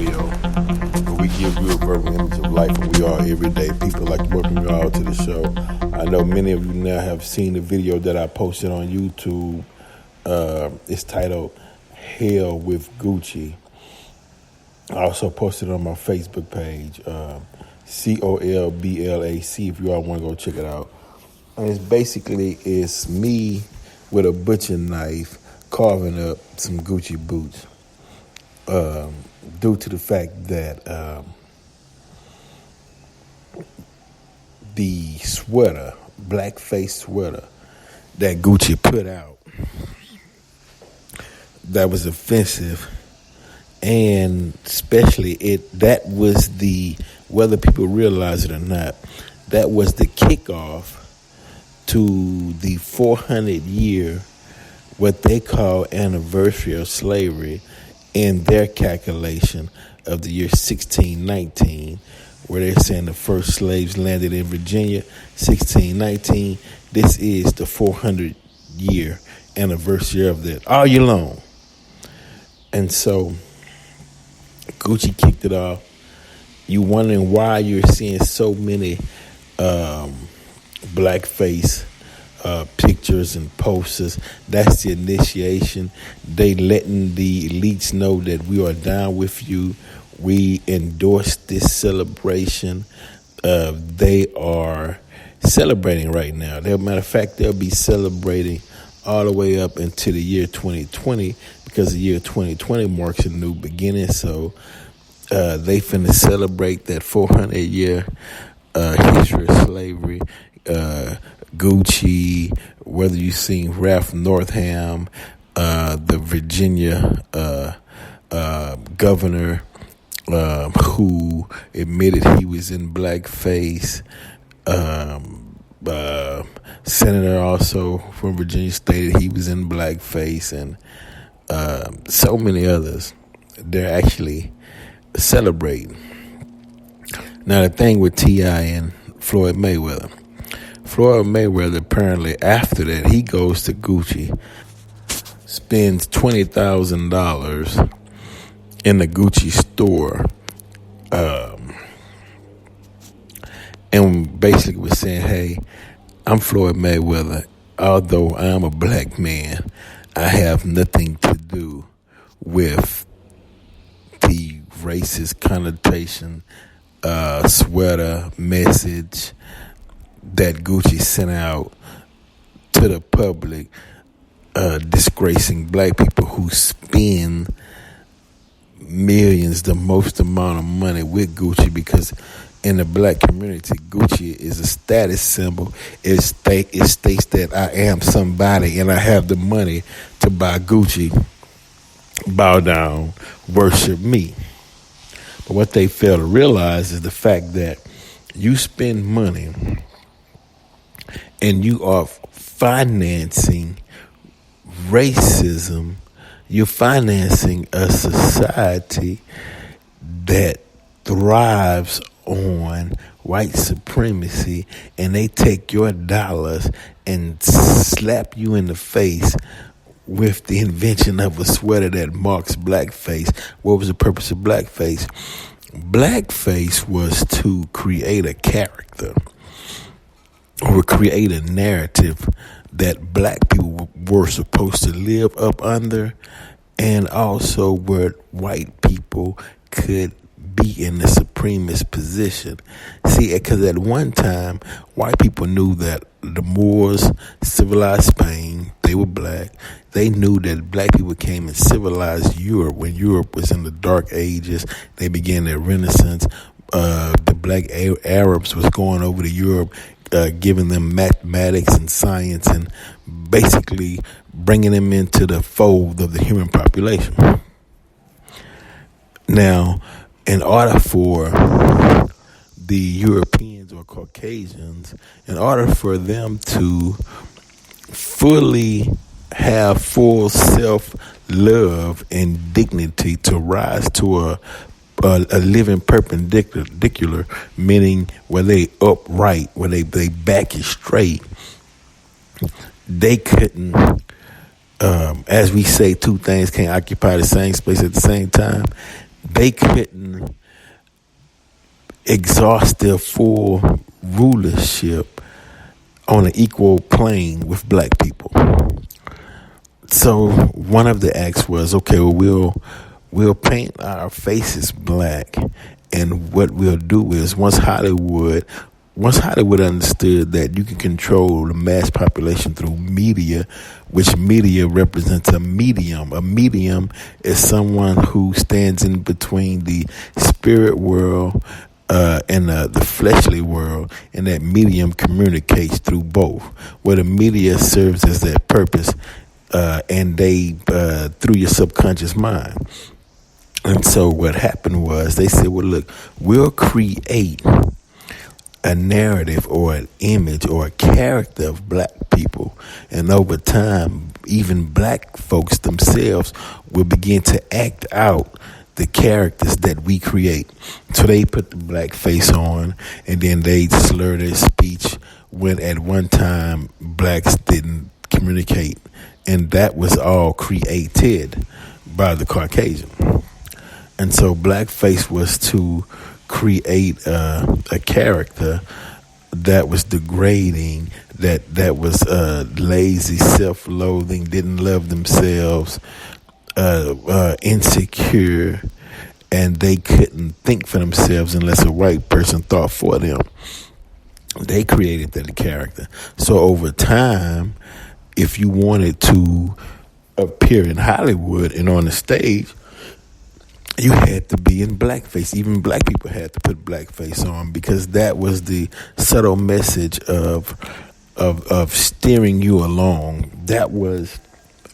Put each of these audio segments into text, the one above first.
radio, where we give you a verbal image of life and we are everyday people. Like to welcome you all to the show. I know many of you now have seen the video that I posted on YouTube. It's titled Hell with Gucci. I also posted it on my Facebook page, COLBLAC, if you all want to go check it out. And it's me with a butcher knife carving up some Gucci boots, due to the fact that the sweater, blackface sweater, that Gucci put out, that was offensive, and especially that was whether people realize it or not, that was the kickoff to the 400-year, what they call anniversary of slavery in their calculation of the year 1619, where they're saying the first slaves landed in Virginia, 1619. This is the 400-year anniversary of that, all year long. And so Gucci kicked it off. You wondering why you're seeing so many blackface pictures and posters. That's the initiation. They letting the elites know that we are down with you. We endorse this celebration. They are celebrating right now. Matter of fact, they'll be celebrating all the way up into the year 2020, because the year 2020 marks a new beginning. So they finna celebrate that 400-year history of slavery. Gucci, whether you've seen Ralph Northam, the Virginia governor, who admitted he was in blackface, senator also from Virginia stated he was in blackface, and so many others. They're actually celebrating. Now the thing with T.I. and Floyd Mayweather apparently after that, he goes to Gucci, spends $20,000 in the Gucci store, and basically was saying, hey, I'm Floyd Mayweather. Although I am a black man, I have nothing to do with the racist connotation, sweater message that Gucci sent out to the public, disgracing black people who spend millions, the most amount of money with Gucci, because in the black community, Gucci is a status symbol. It states that I am somebody and I have the money to buy Gucci, bow down, worship me. But what they fail to realize is the fact that you spend money and you are financing racism. You're financing a society that thrives on white supremacy, and they take your dollars and slap you in the face with the invention of a sweater that marks blackface. What was the purpose of blackface? Blackface was to create a character or create a narrative that black people were supposed to live up under, and also where white people could be in the supremacist position. See, because at one time, white people knew that the Moors civilized Spain. They were black. They knew that black people came and civilized Europe when Europe was in the Dark Ages. They began their Renaissance. The black Arabs was going over to Europe, giving them mathematics and science, and basically bringing them into the fold of the human population. Now, in order for the Europeans or Caucasians, in order for them to fully have full self-love and dignity, to rise to a living perpendicular, meaning where they upright, where they back is straight, they couldn't, as we say, two things can't occupy the same space at the same time. they couldn't exhaust their full rulership on an equal plane with black people. So one of the acts was, okay, well, we'll paint our faces black, and what we'll do is once Hollywood understood that you can control the mass population through media, which media represents a medium. A medium is someone who stands in between the spirit world and the fleshly world, and that medium communicates through both. Where the media serves as that purpose, and they through your subconscious mind. And so what happened was they said, well, look, we'll create a narrative or an image or a character of black people. And over time, even black folks themselves will begin to act out the characters that we create. So they put the black face on, and then they slur their speech when at one time blacks didn't communicate. And that was all created by the Caucasian. And so blackface was to create a character that was degrading, that was lazy, self-loathing, didn't love themselves, insecure, and they couldn't think for themselves unless a white person thought for them. They created that character. So over time, if you wanted to appear in Hollywood and on the stage, you had to be in blackface. Even black people had to put blackface on, because that was the subtle message of steering you along. That was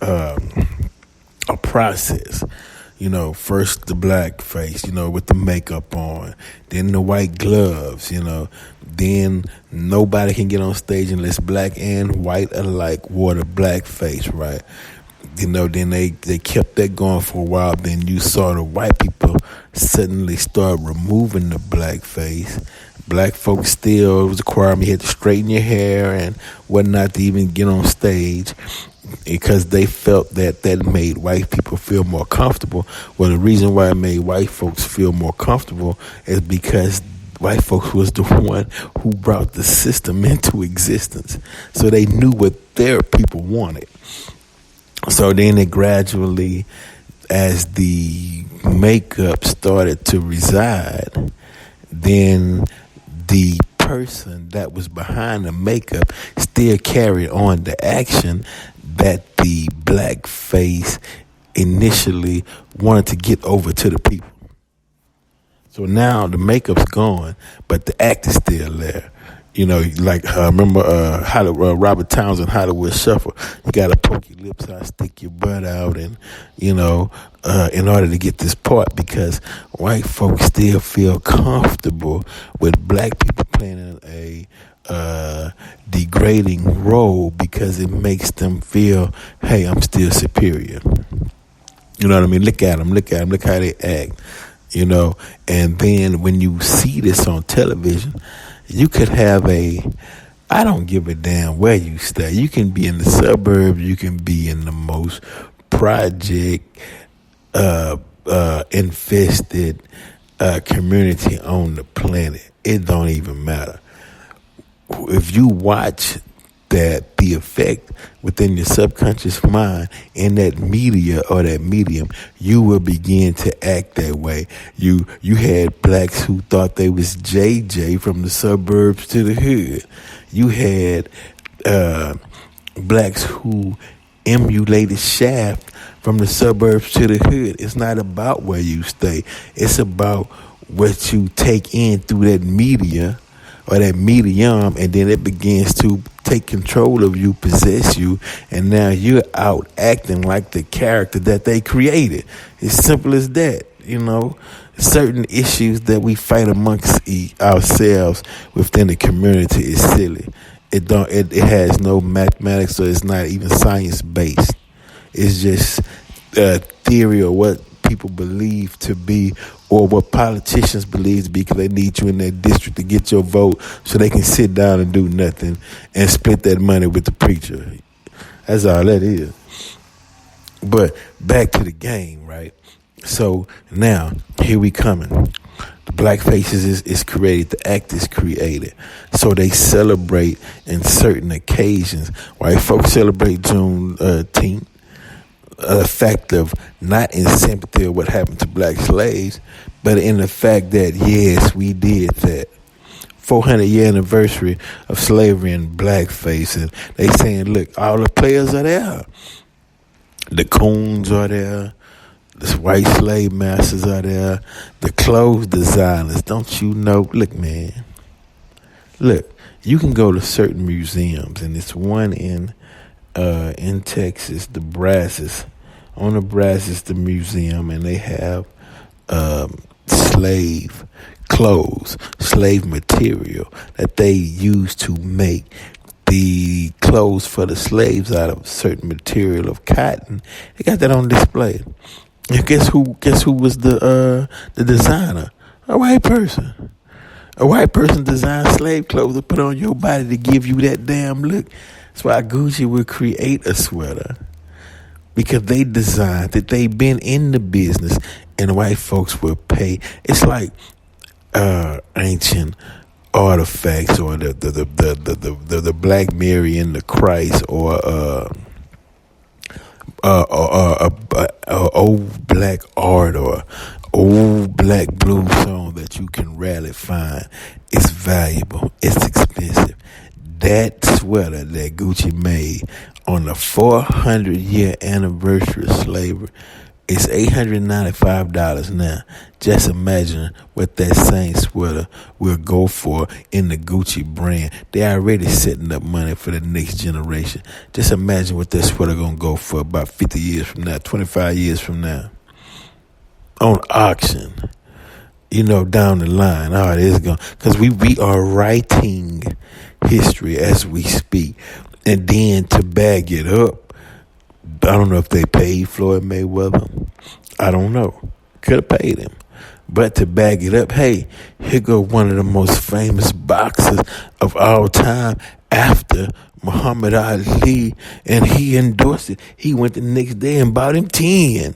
a process. First the black face, with the makeup on, then the white gloves, then nobody can get on stage unless black and white alike wore the black face, right? Then they kept that going for a while. Then you saw the white people suddenly start removing the black face. Black folks still, it was a requirement, you had to straighten your hair and whatnot to even get on stage, because they felt that made white people feel more comfortable. Well, the reason why it made white folks feel more comfortable is because white folks was the one who brought the system into existence. So they knew what their people wanted. So then it gradually, as the makeup started to reside, then the person that was behind the makeup still carried on the action that the black face initially wanted to get over to the people. So now the makeup's gone, but the act is still there. Like remember Robert Townsend, Hollywood Shuffle. You got to poke your lips out, stick your butt out, and in order to get this part, because white folks still feel comfortable with black people playing a degrading role, because it makes them feel, hey, I'm still superior. You know what I mean? Look at them, look how they act. And then when you see this on television, you could have I don't give a damn where you stay. You can be in the suburbs. You can be in the most project infested community on the planet. It don't even matter. If you watch that, the effect within your subconscious mind in that media or that medium, you will begin to act that way. You had blacks who thought they was JJ from the suburbs to the hood. You had blacks who emulated Shaft from the suburbs to the hood. It's not about where you stay. It's about what you take in through that media or that medium, and then it begins to take control of you, possess you, and now you're out acting like the character that they created. It's simple as that. Certain issues that we fight amongst ourselves within the community is silly. It has no mathematics, so it's not even science based. It's just theory or what people believe to be, or what politicians believe to be, because they need you in that district to get your vote so they can sit down and do nothing and split that money with the preacher. That's all that is. But back to the game, right? So now here we coming. The blackface is created. The act is created. So they celebrate in certain occasions. White folks celebrate Juneteenth. The fact of not in sympathy of what happened to black slaves, but in the fact that yes, we did that. 400-year anniversary of slavery and blackface, and they saying, look, all the players are there. The coons are there. The white slave masters are there. The clothes designers. Don't you know? Look, man. Look, you can go to certain museums, and it's one in Texas, the Brazos. On the Brazos, the museum, and they have slave clothes, slave material that they used to make the clothes for the slaves out of certain material of cotton. They got that on display. And guess who was the designer? A white person. A white person designed slave clothes to put on your body to give you that damn look. That's why Gucci would create a sweater. Because they designed that. They been in the business, and white folks will pay. It's like ancient artifacts, or the Black Mary and the Christ, or old black art, or old black blues song that you can rarely find. It's valuable. It's expensive. That sweater that Gucci made on the 400-year anniversary of slavery is $895 now. Just imagine what that same sweater will go for in the Gucci brand. They already setting up money for the next generation. Just imagine what that sweater gonna go for about 50 years from now, 25 years from now. On auction. Down the line. Oh, it is going, because we are writing history as we speak. And then to bag it up, I don't know if they paid Floyd Mayweather. I don't know. Could have paid him. But to bag it up, hey, here go one of the most famous boxers of all time after Muhammad Ali, and he endorsed it. He went the next day and bought him 10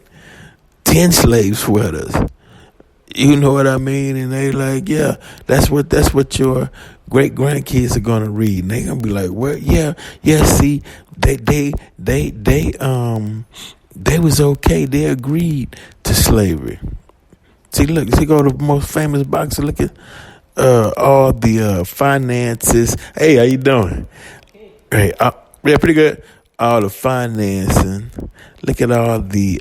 slave sweaters. You know what I mean? And they like, yeah, that's what your great grandkids are gonna read. And they gonna be like, well, yeah, see, they was okay. They agreed to slavery. See, look, go to the most famous boxer. Look at all the finances. Hey, how you doing? Hey, yeah, pretty good. All the financing. Look at all the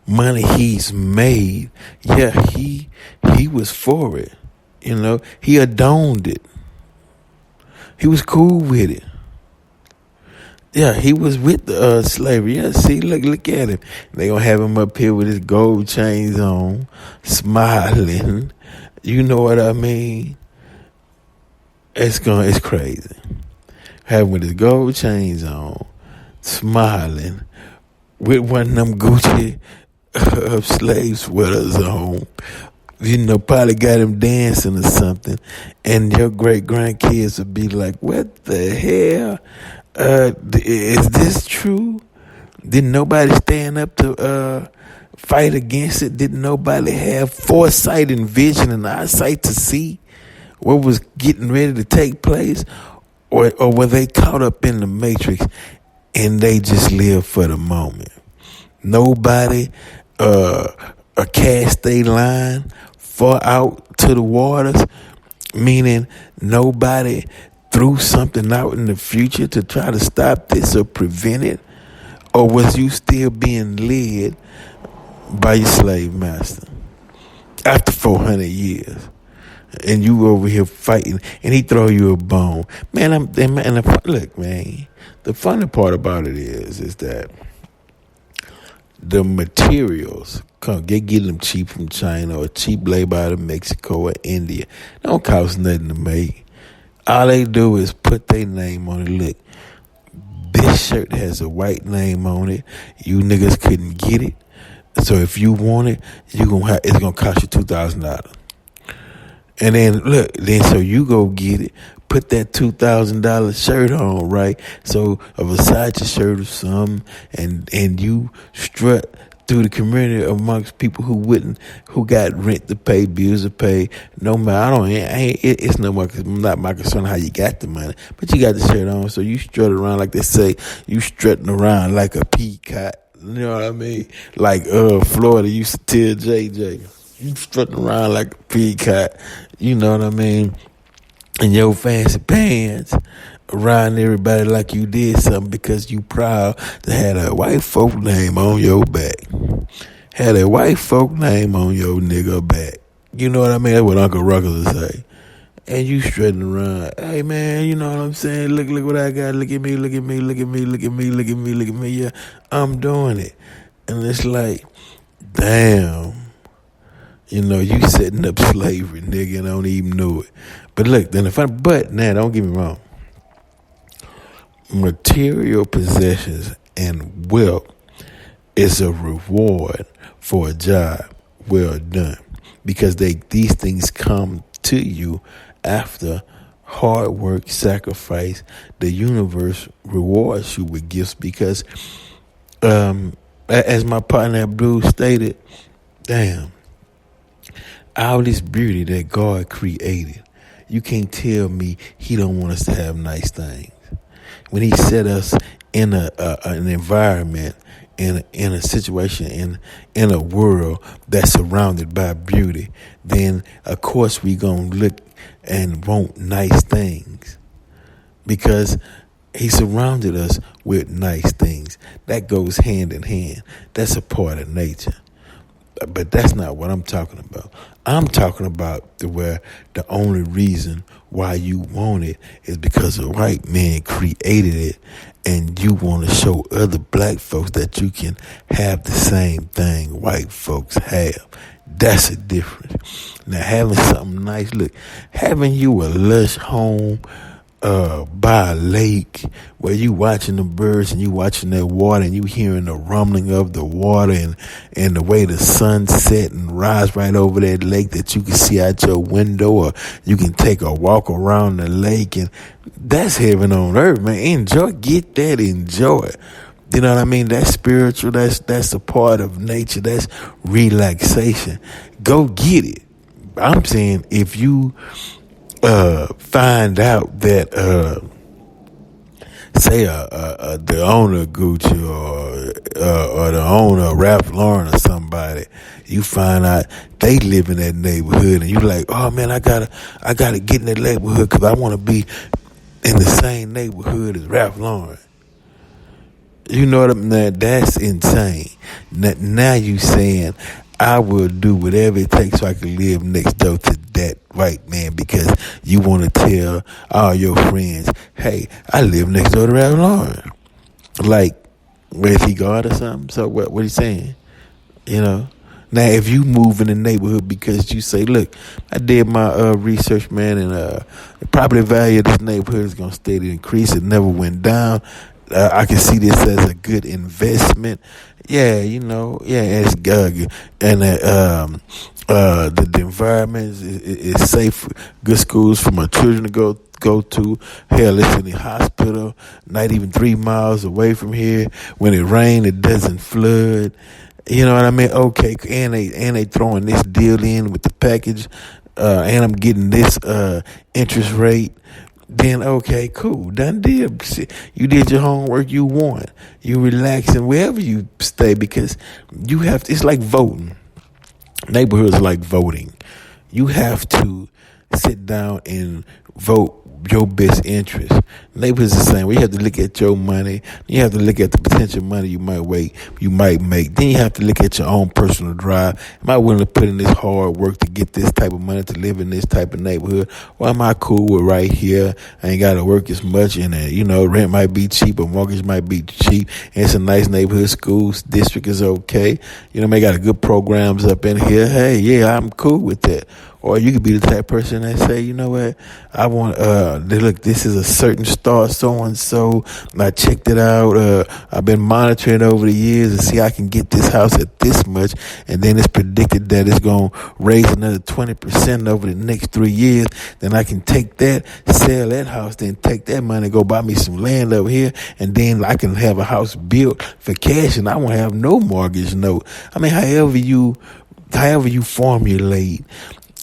money he's made. Yeah, he was for it. He adorned it. He was cool with it. Yeah, he was with the slavery. Yeah, see, look at him. They gonna have him up here with his gold chains on, smiling. You know what I mean? It's crazy. Have him with his gold chains on, smiling, with one of them Gucci slave sweaters on. Probably got him dancing or something. And your great grandkids would be like, what the hell? Is this true? Didn't nobody stand up to fight against it? Didn't nobody have foresight and vision and eyesight to see what was getting ready to take place? Or were they caught up in the matrix and they just live for the moment? Nobody cast a line far out to the waters, meaning nobody threw something out in the future to try to stop this or prevent it? Or was you still being led by your slave master after 400 years? And you over here fighting, and he throw you a bone. Man, look, man, the funny part about it is that the materials, they get them cheap from China or cheap labor out of Mexico or India. They don't cost nothing to make. All they do is put their name on it. Look, this shirt has a white name on it. You niggas couldn't get it. So if you want it, it's gonna cost you $2,000. And then look, so you go get it, put that $2,000 shirt on, right? So a Versace shirt or something, and you strut through the community amongst people who got rent to pay, bills to pay. No matter, it's not my concern how you got the money, but you got the shirt on, so you strut around like they say, you strutting around like a peacock. You know what I mean? Like Florida used to tell JJ, you strutting around like a peacock. You know what I mean? In your fancy pants, around everybody like you did something because you proud to have a white folk name on your back. Had a white folk name on your nigga back. You know what I mean? That's what Uncle Ruckus would say. And you strutting around. Hey man, you know what I'm saying? Look what I got. Look at me, look at me, look at me, look at me, look at me, look at me. Yeah, I'm doing it. And it's like, damn. You know, you setting up slavery, nigga, and I don't even know it. But look, but now don't get me wrong. Material possessions and wealth is a reward for a job well done, because these things come to you after hard work, sacrifice. The universe rewards you with gifts because, as my partner Abdul stated, damn, all this beauty that God created, you can't tell me He don't want us to have nice things. When He set us in an environment, in a situation, in a world that's surrounded by beauty, then of course we gonna look and want nice things, because He surrounded us with nice things. That goes hand in hand. That's a part of nature. But that's not what I'm talking about. I'm talking about where the only reason why you want it is because a white man created it, and you want to show other black folks that you can have the same thing white folks have. That's a difference. Now, having something nice, look, having you a lush home by a lake where you watching the birds and you watching that water and you hearing the rumbling of the water and the way the sun set and rise right over that lake that you can see out your window, or you can take a walk around the lake, and that's heaven on earth, man. Enjoy it. You know what I mean? That's spiritual. That's a part of nature. That's relaxation. Go get it. I'm saying if you find out that say the owner of Gucci or the owner of Ralph Lauren or somebody, you find out they live in that neighborhood, and you like, oh man, I gotta get in that neighborhood because I want to be in the same neighborhood as Ralph Lauren. You know what I'm saying? That's insane. Now you saying, I will do whatever it takes so I can live next door to that white man, because you want to tell all your friends, hey, I live next door to Ralph Lauren. Like, where is he God or something? So what are you saying? You know? Now, if you move in the neighborhood because you say, look, I did my research, man, and the property value of this neighborhood is going to steadily increase. It never went down. I can see this as a good investment. Yeah, you know, yeah, it's good. And the environment is safe, good schools for my children to go to. Hell, it's in the hospital, not even 3 miles away from here. When it rains, it doesn't flood. You know what I mean? Okay, and they throwing this deal in with the package, and I'm getting this interest rate. Then okay, cool, done deal. You did your homework. You won. You relaxing wherever you stay, because you have to, it's like voting. Neighborhoods are like voting. You have to sit down and vote your best interest. Neighborhoods is the same way. You have to look at your money. You have to look at the potential money you might make. Then you have to look at your own personal drive. Am I willing to put in this hard work to get this type of money to live in this type of neighborhood? Or am I cool with right here? I ain't got to work as much, and rent might be cheap, or mortgage might be cheap, and it's a nice neighborhood. Schools district is okay. They got good programs up in here. Hey, yeah, I'm cool with that. Or you could be the type of person that say, you know what, I want, look, this is a certain star, so-and-so. I checked it out. I've been monitoring it over the years to see I can get this house at this much. And then it's predicted that it's going to raise another 20% over the next 3 years. Then I can take that, sell that house, then take that money and go buy me some land over here. And then I can have a house built for cash and I won't have no mortgage note. I mean, however you formulate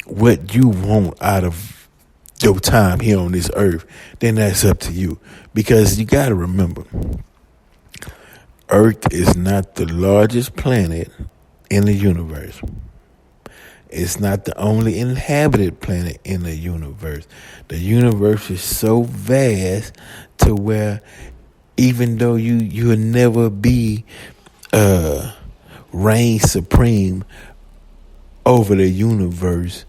what you want out of your time here on this earth, then that's up to you. Because you got to remember, Earth is not the largest planet in the universe. It's not the only inhabited planet in the universe. The universe is so vast to where even though you'll never be reign supreme over the universe,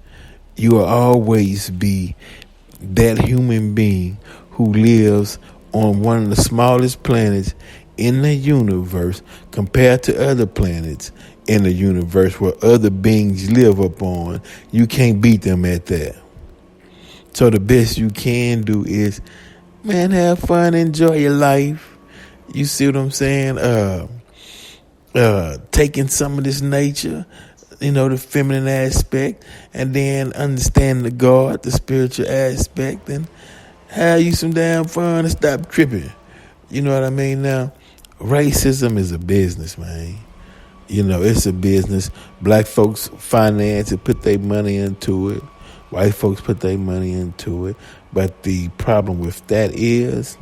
you will always be that human being who lives on one of the smallest planets in the universe compared to other planets in the universe where other beings live upon. You can't beat them at that. So the best you can do is, man, have fun, enjoy your life. You see what I'm saying? Taking some of this nature, the feminine aspect, and then understand the God, the spiritual aspect, and have you some damn fun and stop tripping. You know what I mean? Now, racism is a business, man. It's a business. Black folks finance it, put their money into it. White folks put their money into it. But the problem with that is,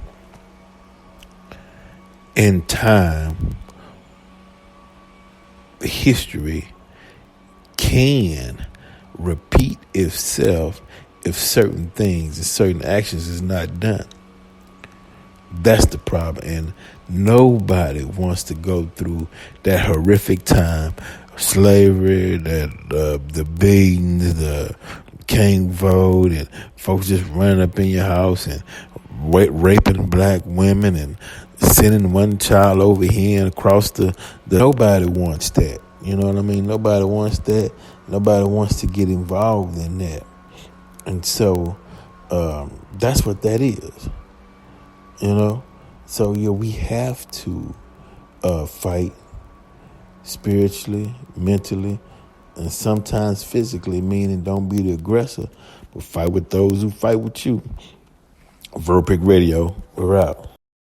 in time, history can repeat itself if certain things and certain actions is not done. That's the problem. And nobody wants to go through that horrific time, slavery, the beatings, the king vote, and folks just running up in your house and raping black women and sending one child over here and across the nobody wants that. You know what I mean? Nobody wants that. Nobody wants to get involved in that. And so that's what that is. So we have to fight spiritually, mentally, and sometimes physically, meaning don't be the aggressor, but fight with those who fight with you. Verpic Radio, we're out.